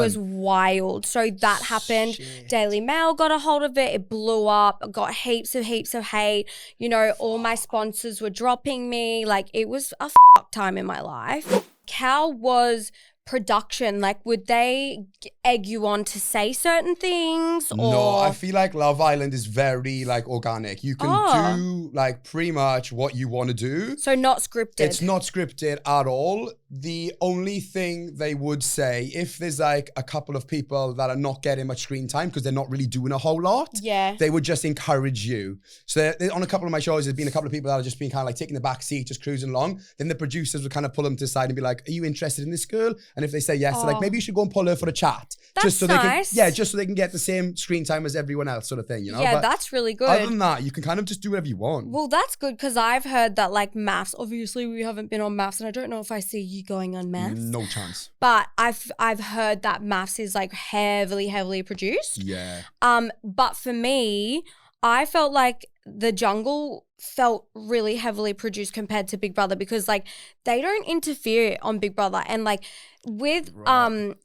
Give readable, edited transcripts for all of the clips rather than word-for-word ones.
was wild. So that happened. Shit. Daily Mail got a hold of it. It blew up. I got heaps of hate. You know, all my sponsors were dropping me. Like, it was a time in my life. How was production? Like, would they egg you on to say certain things? Or? No, I feel like Love Island is very like organic. You can do like pretty much what you want to do. So not scripted. It's not scripted at all. The only thing they would say, if there's like a couple of people that are not getting much screen time because they're not really doing a whole lot, they would just encourage you. So on a couple of my shows, there's been a couple of people that have just been kind of like taking the back seat, just cruising along. Then the producers would kind of pull them to the side and be like, are you interested in this girl? And if they say yes, they're like, maybe you should go and pull her for a chat. That's just so nice. they can, just so they can get the same screen time as everyone else, sort of thing, you know? Yeah, But that's really good. other than that, you can kind of just do whatever you want. Well, that's good because I've heard that like maths, obviously we haven't been on maths and I don't know if I see you going on maths. No chance. But I've heard that maths is like heavily produced. Yeah. But for me, I felt like The Jungle felt really heavily produced compared to Big Brother because like they don't interfere on Big Brother. And like with I'm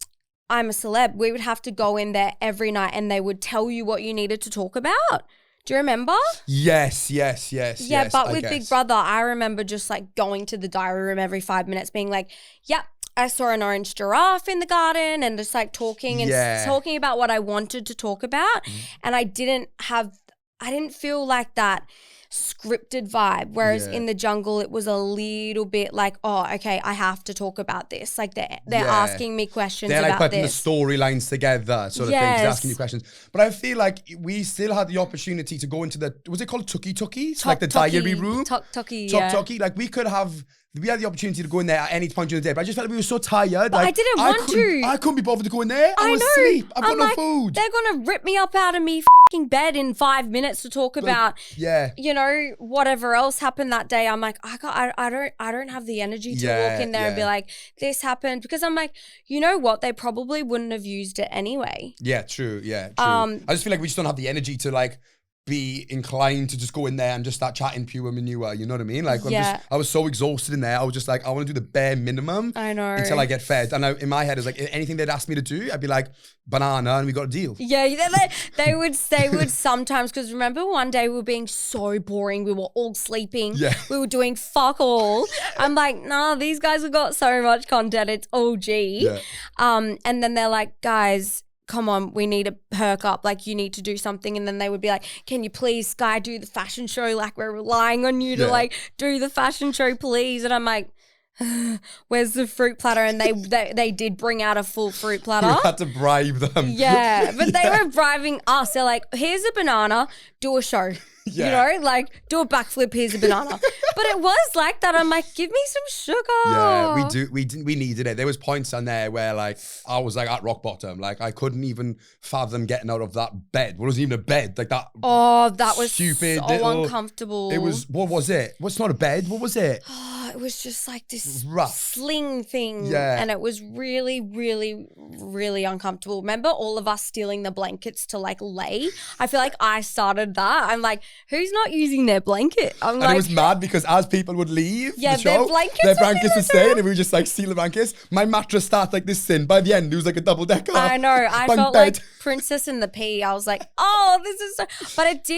a Celeb, we would have to go in there every night and they would tell you what you needed to talk about. Do you remember? Yes. Yeah, but with Big Brother, I remember just like going to the diary room every 5 minutes being like, yep, I saw an orange giraffe in the garden and just like talking and talking about what I wanted to talk about. And I didn't feel like that scripted vibe. Whereas in The Jungle, it was a little bit like, oh, okay, I have to talk about this. Like they're asking me questions about this. They're like putting the storylines together sort of things, asking you questions. But I feel like we still had the opportunity to go into was it called Tucky? Like the diary room? Tucky. Like we had the opportunity to go in there at any point during the day, but I just felt like we were so tired. But like, I didn't want to. I couldn't be bothered to go in there. I was asleep. I've got no food. They're going to rip me up out of me fucking bed in 5 minutes to talk about, you know, whatever else happened that day. I'm like, I don't have the energy to walk in there and be like, this happened. Because I'm like, you know what? They probably wouldn't have used it anyway. Yeah, true. Yeah, true. I just feel like we just don't have the energy to like be inclined to just go in there and just start chatting pure manure, you know what I mean? Like I was so exhausted in there. I was just like, I want to do the bare minimum. I know. Until I get fed. And in my head, it's like anything they'd ask me to do, I'd be like, banana, and we got a deal. Yeah, they would sometimes, because remember one day we were being so boring. We were all sleeping. Yeah. We were doing fuck all. I'm like, nah, these guys have got so much content. It's OG. Yeah. And then they're like, guys, come on, we need to perk up. Like, you need to do something. And then they would be like, can you please, Skye, do the fashion show? Like, we're relying on you to like do the fashion show, please. And I'm like, where's the fruit platter? And they did bring out a full fruit platter. We had to bribe them. Yeah, but they were bribing us. They're like, here's a banana, do a show. You know, like, do a backflip, here's a banana. But it was like that. I'm like, give me some sugar. Yeah, we needed it. There was points on there where like I was like at rock bottom. Like I couldn't even fathom getting out of that bed. What wasn't even a bed. Like that. Oh, that was stupid, so little, uncomfortable. It was, what was it? What's not a bed? What was it? It was just like this rough sling thing. Yeah. And it was really, really, really uncomfortable. Remember all of us stealing the blankets to like lay? I feel like I started that. I'm like, who's not using their blanket? And it was mad because as people would leave the show, their blankets would stay, and we would just like steal the blankets. My mattress started like this thin. By the end, it was like a double decker. I know. I felt like Princess in the Pea. I was like, oh, this is so. But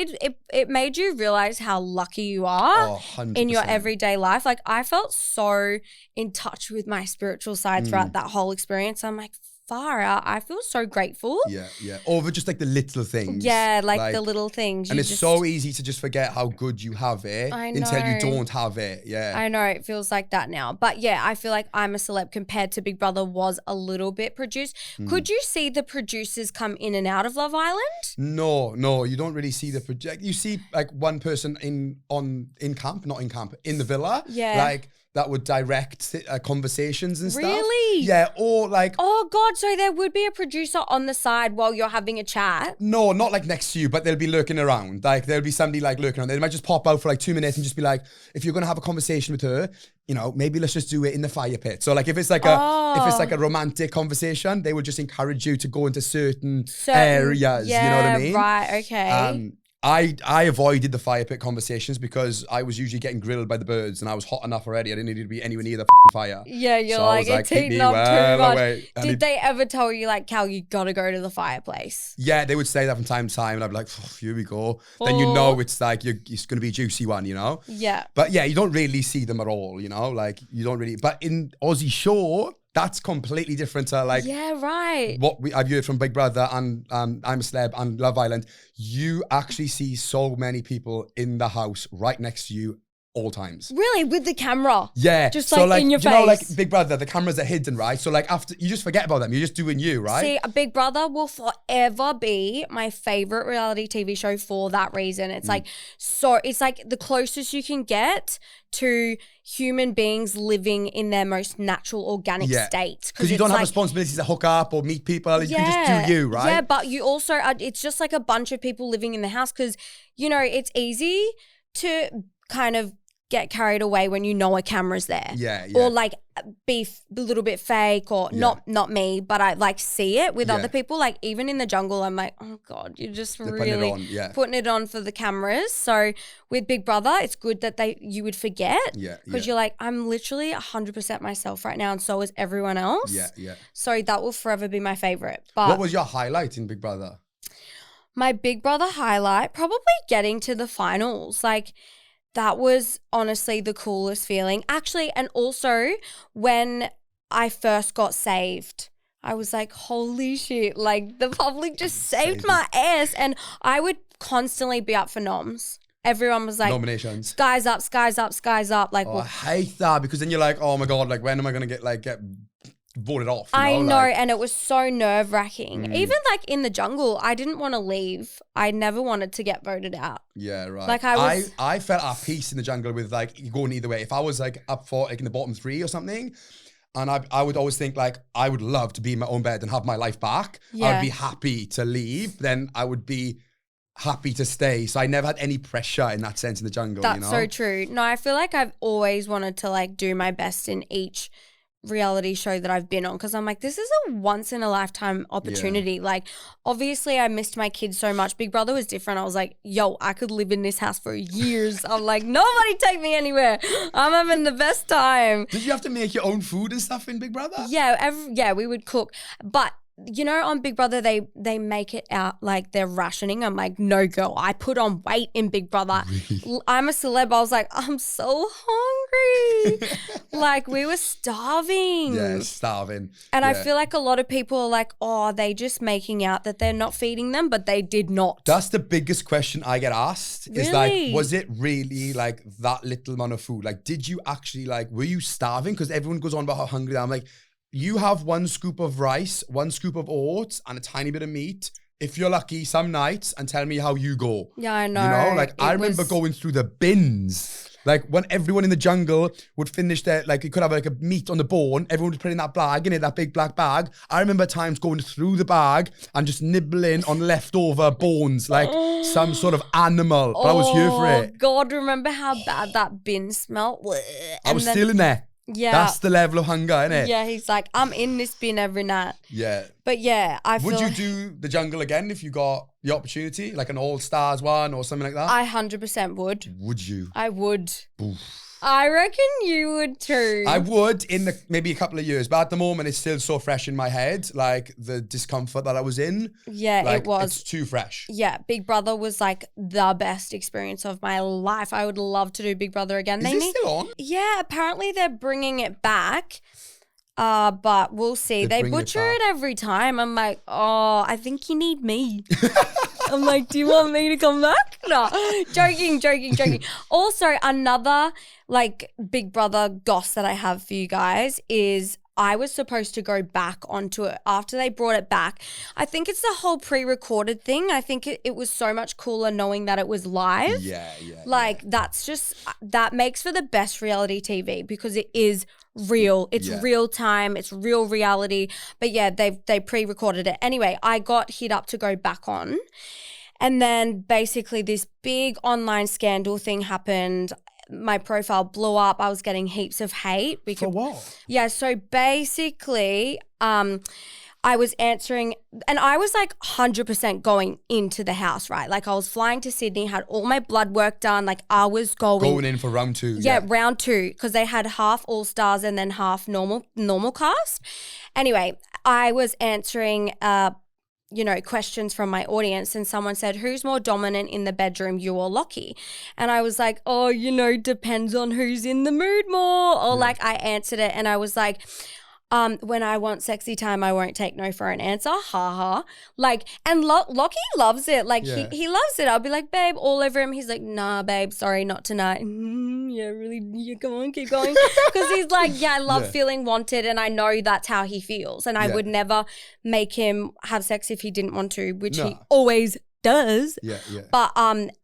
it made you realize how lucky you are in your everyday life. Like I felt so in touch with my spiritual side throughout that whole experience. I'm like, far out. I feel so grateful. Yeah. Over just like the little things. Yeah, like the little things. And it's so easy to just forget how good you have it until you don't have it. Yeah. I know. It feels like that now. But yeah, I feel like I'm a Celeb compared to Big Brother was a little bit produced. Could you see the producers come in and out of Love Island? No, you don't really see the project. You see like one person in the villa. Yeah. Like that would direct conversations and stuff. Really? Yeah, or like... Oh, God, so there would be a producer on the side while you're having a chat? No, not like next to you, but they'll be lurking around. Like, there'll be somebody like lurking around. They might just pop out for like 2 minutes and just be like, if you're going to have a conversation with her, you know, maybe let's just do it in the fire pit. So like if it's like a romantic conversation, they would just encourage you to go into certain areas, you know what I mean? Right, okay. I avoided the fire pit conversations because I was usually getting grilled by the birds and I was hot enough already. I didn't need to be anywhere near the fire. Yeah, you're so like, it's heating up too much. Did they ever tell you, like, Cal, you gotta go to the fireplace? Yeah, they would say that from time to time and I'd be like, here we go. Then you know it's like, it's gonna be a juicy one, you know? Yeah. But yeah, you don't really see them at all, you know? Like, you don't really, but in Aussie Shore, that's completely different to like, yeah, right. What I've heard from Big Brother and I'm a Celeb and Love Island. You actually see so many people in the house right next to you all times. Really? With the camera? Yeah. Just so like in your face? You know, like Big Brother, the cameras are hidden, right? So like after, you just forget about them. You're just doing you, right? See, Big Brother will forever be my favorite reality TV show for that reason. It's like, so it's like the closest you can get to human beings living in their most natural, organic state. Because you don't have responsibilities to hook up or meet people. You can just do you, right? Yeah, but you also, it's just like a bunch of people living in the house because, you know, it's easy to kind of get carried away when you know a camera's there. Yeah. Or like be a little bit fake or not me, but I like see it with other people. Like even in the jungle, I'm like, oh God, you're just really putting it on for the cameras. So with Big Brother, it's good that you would forget. Because you're like, I'm literally 100% myself right now and so is everyone else. Yeah. So that will forever be my favorite. But what was your highlight in Big Brother? My Big Brother highlight, probably getting to the finals. Like, that was honestly the coolest feeling. Actually, and also when I first got saved, I was like, holy shit, like the public just saved my ass. And I would constantly be up for noms. Everyone was like, nominations. Skye's up, Skye's up, Skye's up. Like, I hate that because then you're like, oh my God, like when am I going to get voted off? I know, and it was so nerve-wracking. Even like in the jungle, I didn't want to leave. I never wanted to get voted out. Yeah, right. Like I felt at peace in the jungle with like going either way. If I was like up for like in the bottom 3 or something, and I would always think like I would love to be in my own bed and have my life back. I would be happy to leave. Then I would be happy to stay. So I never had any pressure in that sense in the jungle. That's so true. No, I feel like I've always wanted to like do my best in each reality show that I've been on because I'm like, this is a once in a lifetime opportunity. Like obviously I missed my kids so much. Big Brother was different. I was like, yo, I could live in this house for years. I'm like, nobody take me anywhere. I'm having the best time. Did you have to make your own food and stuff in Big Brother? Yeah, we would cook. But you know, on Big Brother, they make it out like they're rationing. I'm like, no, girl, I put on weight in Big Brother. Really? I'm a celeb. I was like, I'm so hungry. Like, we were starving. Yeah, starving. And I feel like a lot of people are like, oh, are they just making out that they're not feeding them? But they did not. That's the biggest question I get asked. Really? Is like, was it really like that little amount of food? Like, did you actually like, were you starving? Because everyone goes on about how hungry they are. I'm like, you have 1 scoop of rice, 1 scoop of oats, and a tiny bit of meat. If you're lucky, some nights, and tell me how you go. Yeah, I know. You know, like I remember going through the bins. Like when everyone in the jungle would finish their, like you could have like a meat on the bone, everyone would put it in that bag, in it, that big black bag. I remember times going through the bag and just nibbling on leftover bones, like some sort of animal. But I was here for it. God, remember how bad that bin smelled? I was still in there. Yeah. That's the level of hunger, isn't it? Yeah, he's like, I'm in this bin every night. Yeah. But yeah, Would you do the jungle again if you got the opportunity? Like an all-stars one or something like that? I 100% would. Would you? I would. Oof. I reckon you would too. I would in maybe a couple of years, but at the moment it's still so fresh in my head, like the discomfort that I was in. Yeah, like, it was. It's too fresh. Yeah, Big Brother was like the best experience of my life. I would love to do Big Brother again. Is it still on? Yeah, apparently they're bringing it back. But we'll see. They butcher it every time. I'm like, oh, I think you need me. I'm like, do you want me to come back? No, joking. Also, another like Big Brother goss that I have for you guys is I was supposed to go back onto it after they brought it back. I think it's the whole pre-recorded thing. I think it was so much cooler knowing that it was live. Yeah. Like that's just, that makes for the best reality TV because it is real. It's real time. It's real reality. But yeah, they pre-recorded it. Anyway, I got hit up to go back on. And then basically this big online scandal thing happened. My profile blew up. I was getting heaps of hate. For what? Yeah, so basically, I was answering, and I was like 100% going into the house, right? Like I was flying to Sydney, had all my blood work done. Like I was going in for round 2. Yeah, round 2, because they had half All Stars and then half normal cast. Anyway, I was answering questions from my audience, and someone said, who's more dominant in the bedroom, you or Lockie? And I was like, oh, depends on who's in the mood more. Or like I answered it and I was like, when I want sexy time, I won't take no for an answer. Ha ha. Like, and Lockie loves it. Like he loves it. I'll be like, babe, all over him. He's like, nah, babe, sorry, not tonight. Yeah, really, yeah, come on, keep going. Because he's like, yeah, I love feeling wanted, and I know that's how he feels. And I would never make him have sex if he didn't want to, which he always does. Yeah. But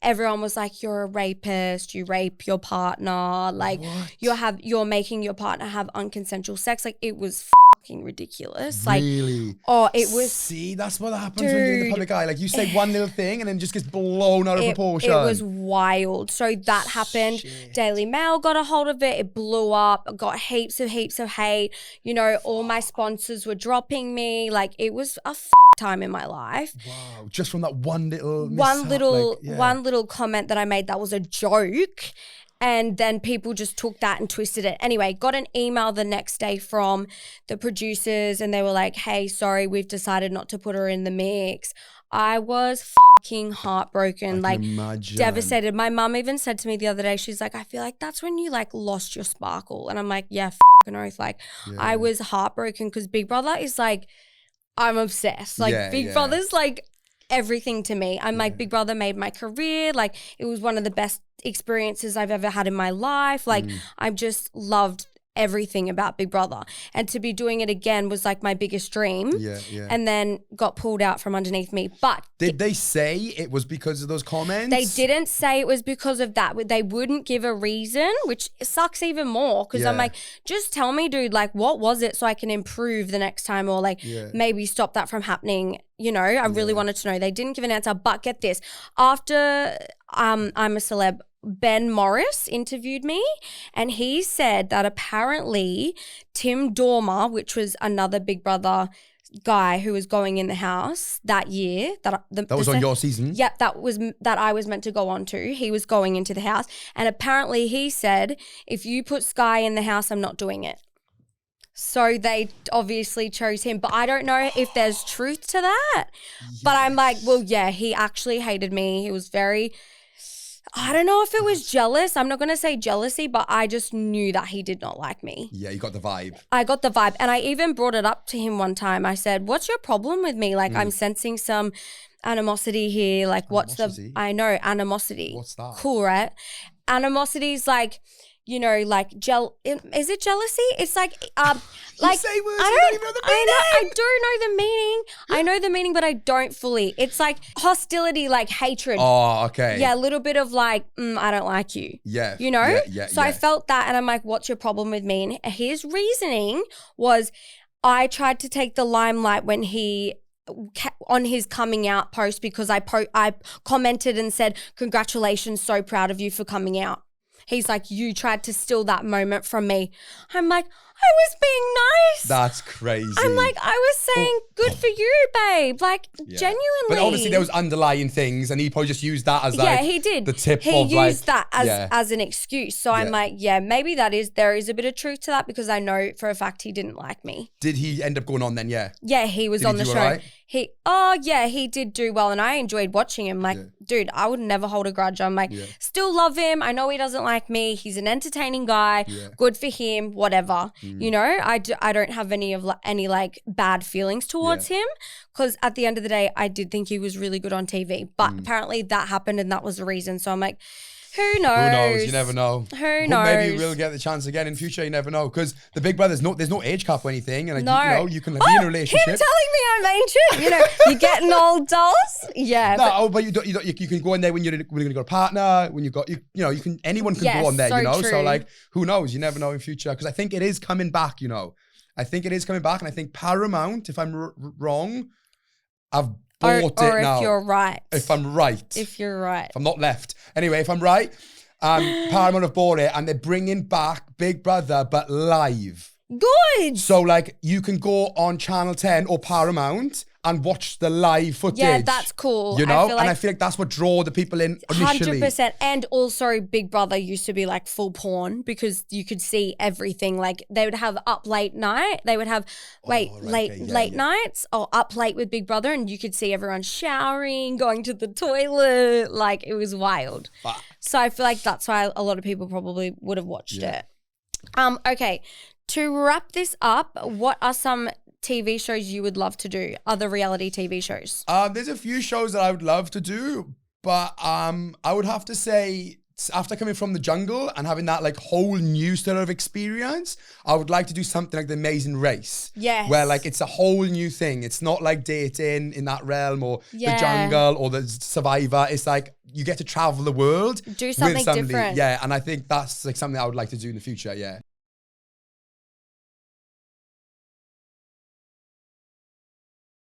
everyone was like, you're a rapist, you rape your partner, like you're making your partner have unconsensual sex. Like it was fucking ridiculous. Really? Like, oh, it was. See, that's what happens when you're in the public eye. Like you say one little thing and then just gets blown out of proportion. It was wild. So that happened. Daily Mail got a hold of it. It blew up. Got heaps of hate. All my sponsors were dropping me. Like it was a time in my life. Wow. Just from that one little comment that I made that was a joke, and then people just took that and twisted it. Anyway, got an email the next day from the producers, and they were like, hey, sorry, we've decided not to put her in the mix. I was fucking heartbroken, like devastated. My mum even said to me the other day, she's like, I feel like that's when you like lost your sparkle. And I'm like, yeah, fucking oath. Like I was heartbroken because Big Brother is like, I'm obsessed. Like Big Brother's like everything to me. I'm like, Big Brother made my career. Like it was one of the best experiences I've ever had in my life. Like I've just loved everything about Big Brother, and to be doing it again was like my biggest dream. And then got pulled out from underneath me. But did they say it was because of those comments? They didn't say it was because of that. They wouldn't give a reason, which sucks even more, because I'm like, just tell me, dude, like what was it so I can improve the next time, or like maybe stop that from happening. I really wanted to know. They didn't give an answer. But get this, after I'm a Celeb, Ben Morris interviewed me, and he said that apparently Tim Dormer, which was another Big Brother guy who was going in the house that year, that was on your season. Yep, that I was meant to go on to. He was going into the house, and apparently he said, if you put Skye in the house, I'm not doing it. So they obviously chose him, but I don't know if there's truth to that. Yes. But I'm like, well, yeah, he actually hated me. He was very, I don't know if it was jealous. I'm not going to say jealousy, but I just knew that he did not like me. Yeah, you got the vibe. I got the vibe. And I even brought it up to him one time. I said, what's your problem with me? Like, I'm sensing some animosity here. Like, I know, animosity. What's that? Cool, right? Animosity is like, like is it jealousy? It's like like say words, you don't even know the meaning. I do know the meaning. I know the meaning, but I don't fully. It's like hostility, like hatred. Oh, okay. Yeah, a little bit of like, I don't like you. Yeah. So I felt that, and I'm like, what's your problem with me? And his reasoning was, I tried to take the limelight when he on his coming out post, because I commented and said, congratulations, so proud of you for coming out. He's like, you tried to steal that moment from me. I'm like, I was being nice. That's crazy. I'm like, I was saying, good for you, babe. Like, genuinely. But obviously there was underlying things, and he probably just used that as like, he did. The tip he of like. He used that as an excuse. So I'm like, maybe there is a bit of truth to that, because I know for a fact he didn't like me. Did he end up going on then? Yeah. Yeah, he was on the show. Right? He did do well, and I enjoyed watching him. Like, dude, I would never hold a grudge. I'm like, still love him. I know he doesn't like me. He's an entertaining guy. Yeah. Good for him. Whatever. I don't have any like bad feelings towards him, because at the end of the day, I did think he was really good on TV. But apparently that happened, and that was the reason. So I'm like, who knows? Who knows? You never know. Who knows? Maybe we'll get the chance again in future. You never know, because the Big Brother, there's no age cap or anything, and you can be in a relationship. Him telling me I'm ancient. You're getting old, dolls. Yeah. No, but you can go in there when you're going to go to partner, when you can, anyone can go on there. True. So like, who knows? You never know in future, because I think it is coming back. I think it is coming back, and I think Paramount, if I'm wrong, I've bought it now. Or if you're right. If I'm right. If you're right. If I'm not left. Anyway, if I'm right, Paramount have bought it, and they're bringing back Big Brother, but live. Good. So like you can go on Channel 10 or Paramount and watch the live footage. Yeah, that's cool. You know? And I feel like that's what draw the people in initially. 100%. And also Big Brother used to be like full porn because you could see everything. Like they would have up late night. They would have late nights or up late with Big Brother, and you could see everyone showering, going to the toilet. Like it was wild. So I feel like that's why a lot of people probably would have watched it. Okay. To wrap this up, what are some TV shows you would love to do? Other reality TV shows? There's a few shows that I would love to do, but I would have to say, after coming from the jungle and having that like whole new sort of experience, I would like to do something like The Amazing Race. Yes. Where like it's a whole new thing. It's not like dating in that realm or the jungle or the Survivor. It's like you get to travel the world. Do something different. Yeah, and I think that's like something I would like to do in the future, yeah.